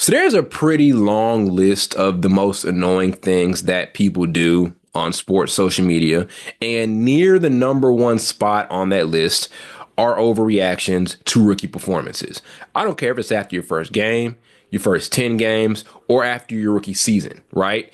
So there's a pretty long list of the most annoying things that people do on sports social media. And near the number one spot on that list are overreactions to rookie performances. I don't care if it's after your first game, your first 10 games, or after your rookie season, right?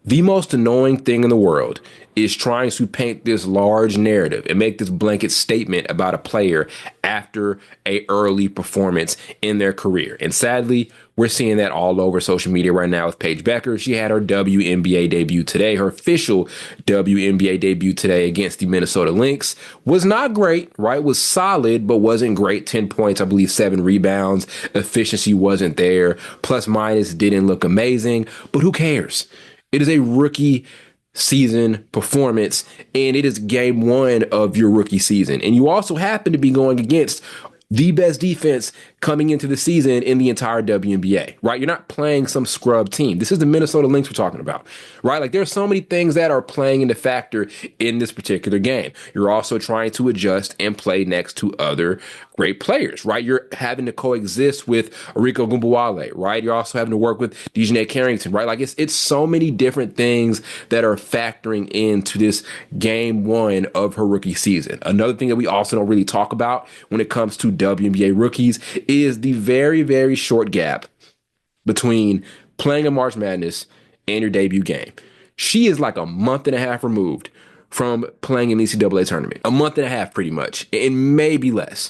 The most annoying thing in the world is trying to paint this large narrative and make this blanket statement about a player after a early performance in their career. And sadly, we're seeing that all over social media right now with Paige Bueckers. She had her WNBA debut today. Her official WNBA debut today against the Minnesota Lynx was not great, right? Was solid, but wasn't great. 10 points, I believe 7 rebounds. Efficiency wasn't there. Plus minus didn't look amazing, but who cares? It is a rookie season performance, and it is game one of your rookie season. And you also happen to be going against the best defense coming into the season in the entire WNBA, right? You're not playing some scrub team. This is the Minnesota Lynx we're talking about, right? Like there's so many things that are playing into factor in this particular game. You're also trying to adjust and play next to other great players, right? You're having to coexist with Rico Gumbawale, right? You're also having to work with Dejanay Carrington, right? Like it's so many different things that are factoring into this game one of her rookie season. Another thing that we also don't really talk about when it comes to WNBA rookies is the very, very short gap between playing in March Madness and your debut game. She is like a month and a half removed from playing in the NCAA tournament. A month and a half, pretty much, and maybe less.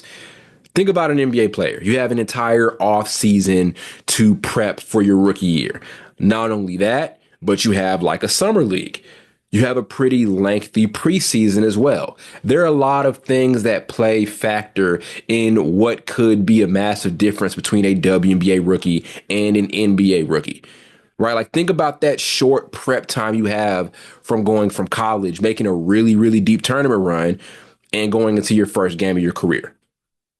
Think about an NBA player. You have an entire off season to prep for your rookie year. Not only that, but you have like a summer league. You have a pretty lengthy preseason as well. There are a lot of things that play factor in what could be a massive difference between a WNBA rookie and an NBA rookie, right? Like think about that short prep time you have from going from college, making a really, really deep tournament run and going into your first game of your career.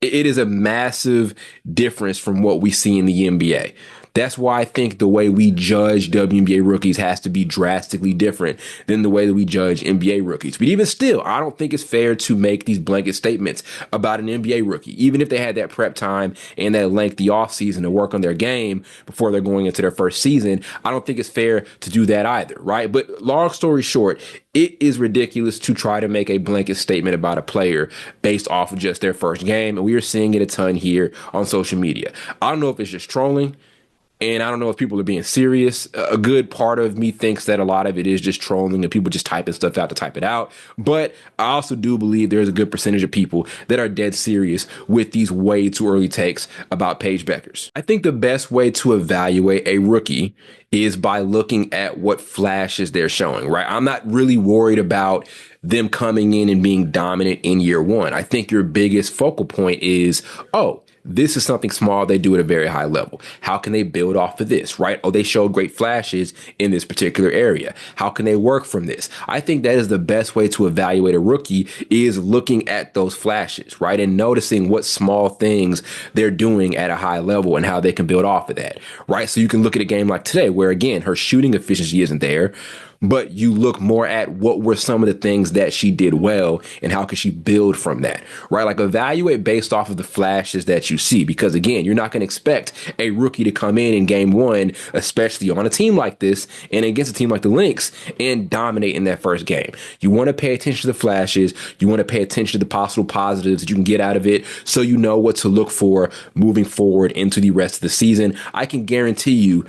It is a massive difference from what we see in the NBA. That's why I think the way we judge WNBA rookies has to be drastically different than the way that we judge NBA rookies. But even still, I don't think it's fair to make these blanket statements about an NBA rookie, even if they had that prep time and that lengthy offseason to work on their game before they're going into their first season. I don't think it's fair to do that either, right? But long story short, it is ridiculous to try to make a blanket statement about a player based off of just their first game. And we are seeing it a ton here on social media. I don't know if it's just trolling. And I don't know if people are being serious. A good part of me thinks that a lot of it is just trolling and people just typing stuff out to type it out. But I also do believe there's a good percentage of people that are dead serious with these way too early takes about Paige Bueckers. I think the best way to evaluate a rookie is by looking at what flashes they're showing, right? I'm not really worried about them coming in and being dominant in year one. I think your biggest focal point is, oh, this is something small they do at a very high level. How can they build off of this, right? Oh, they showed great flashes in this particular area. How can they work from this? I think that is the best way to evaluate a rookie is looking at those flashes, right? And noticing what small things they're doing at a high level and how they can build off of that, right? So you can look at a game like today where, again, her shooting efficiency isn't there, but you look more at what were some of the things that she did well and how can she build from that, right? Like evaluate based off of the flashes that you see, because again, you're not going to expect a rookie to come in game one, especially on a team like this and against a team like the Lynx and dominate in that first game. You want to pay attention to the flashes. You want to pay attention to the possible positives that you can get out of it so you know what to look for moving forward into the rest of the season. I can guarantee you,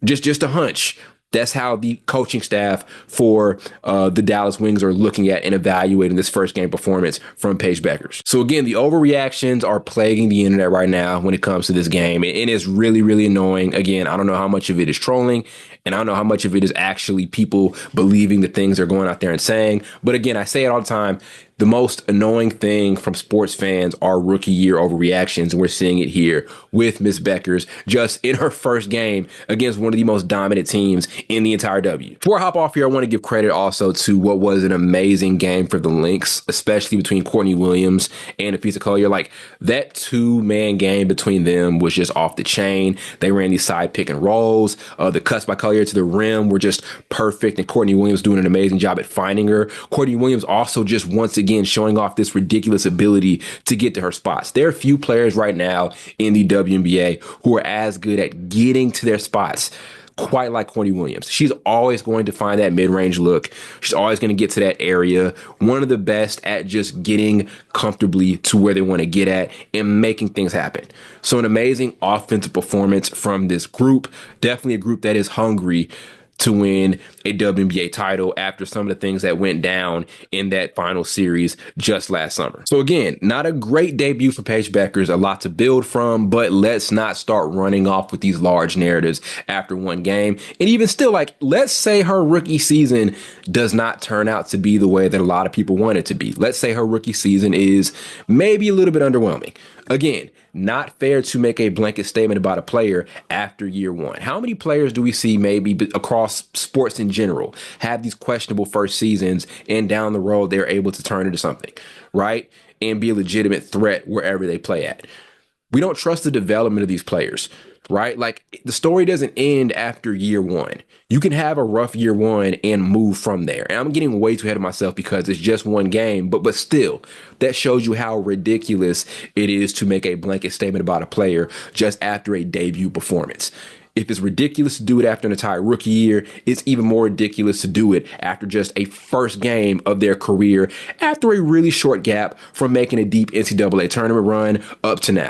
just a hunch, that's how the coaching staff for the Dallas Wings are looking at and evaluating this first game performance from Paige Bueckers. So again, the overreactions are plaguing the internet right now when it comes to this game. And it's really, really annoying. Again, I don't know how much of it is trolling and I don't know how much of it is actually people believing the things they're going out there and saying. But again, I say it all the time. The most annoying thing from sports fans are rookie year overreactions, and we're seeing it here with Miss Bueckers just in her first game against one of the most dominant teams in the entire W. Before I hop off here, I want to give credit also to what was an amazing game for the Lynx, especially between Courtney Williams and Afisa Collier. Like that two-man game between them was just off the chain. They ran these side pick and rolls. The cuts by Collier to the rim were just perfect, and Courtney Williams doing an amazing job at finding her. Courtney Williams also just once again again, showing off this ridiculous ability to get to her spots. There are few players right now in the WNBA who are as good at getting to their spots quite like Courtney Williams. She's always going to find that mid-range look. She's always going to get to that area. One of the best at just getting comfortably to where they want to get at and making things happen. So an amazing offensive performance from this group. Definitely a group that is hungry to win a WNBA title after some of the things that went down in that final series just last summer. So again, not a great debut for Paige Bueckers, a lot to build from, but let's not start running off with these large narratives after one game. And even still, like, let's say her rookie season does not turn out to be the way that a lot of people want it to be. Let's say her rookie season is maybe a little bit underwhelming. Again, not fair to make a blanket statement about a player after year one. How many players do we see maybe across sports in general have these questionable first seasons and down the road they're able to turn into something, right? And be a legitimate threat wherever they play at. We don't trust the development of these players, right? Like, the story doesn't end after year one. You can have a rough year one and move from there. And I'm getting way too ahead of myself because it's just one game, but still, that shows you how ridiculous it is to make a blanket statement about a player just after a debut performance. If it's ridiculous to do it after an entire rookie year, it's even more ridiculous to do it after just a first game of their career after a really short gap from making a deep NCAA tournament run up to now.